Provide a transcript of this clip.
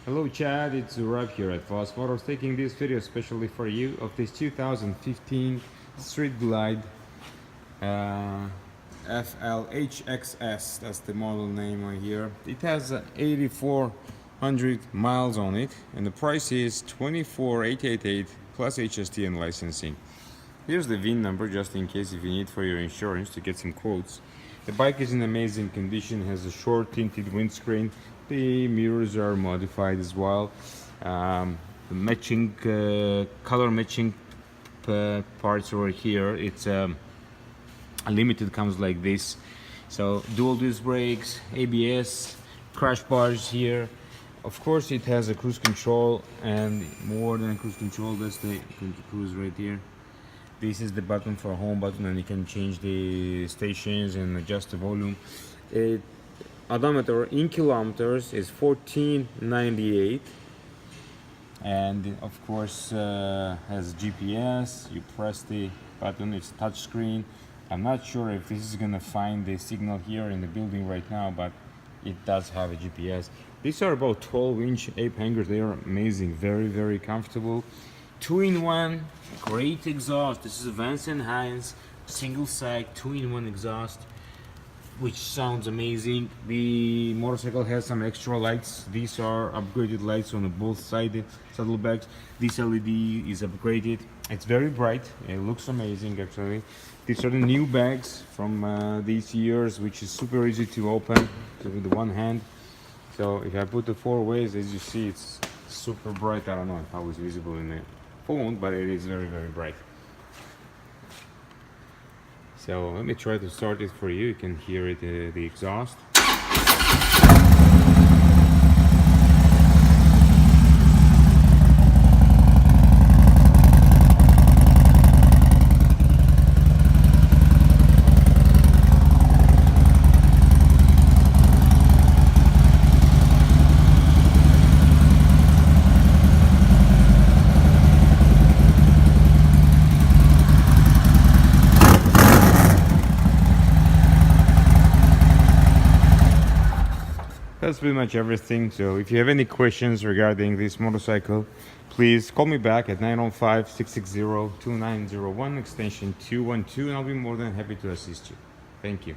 Hello Chad, it's Rob here at Vos Motors, taking this video especially for you of this 2015 Street Glide FLHXS. That's the model name right here. It has 8,400 miles on it, and the price is 24,888 plus HST and licensing. Here's the VIN number just in case if you need for your insurance to get some quotes. The bike is in amazing condition, has a short tinted windscreen. The mirrors are modified as well. The matching color matching parts over here. It's limited, comes like this. So dual disc brakes, ABS, crash bars here. Of course, it has a cruise control, and more than a cruise control, that's the cruise right here. This is the button for home button, and you can change the stations and adjust the volume. Odometer in kilometers is 1498, and of course has GPS. You press the button, it's touch screen. I'm not sure if this is gonna find the signal here in the building right now, but it does have a GPS. These are about 12-inch ape hangers. They are amazing, very comfortable. 2-in-1, great exhaust. This is a Vance & Hines single side 2-in-1 exhaust, which sounds amazing. The motorcycle has some extra lights. These are upgraded lights on both sides saddlebags. This LED is upgraded. It's very bright. It looks amazing actually. These are the new bags from these years, which is super easy to open with the one hand. So if I put the 4 ways, as you see, it's super bright. I don't know how it's visible in the phone, but it is very bright. So let me try to start it for you. You can hear it, the exhaust. That's pretty much everything. So if you have any questions regarding this motorcycle, please call me back at 905-660-2901 extension 212, and I'll be more than happy to assist you. Thank you.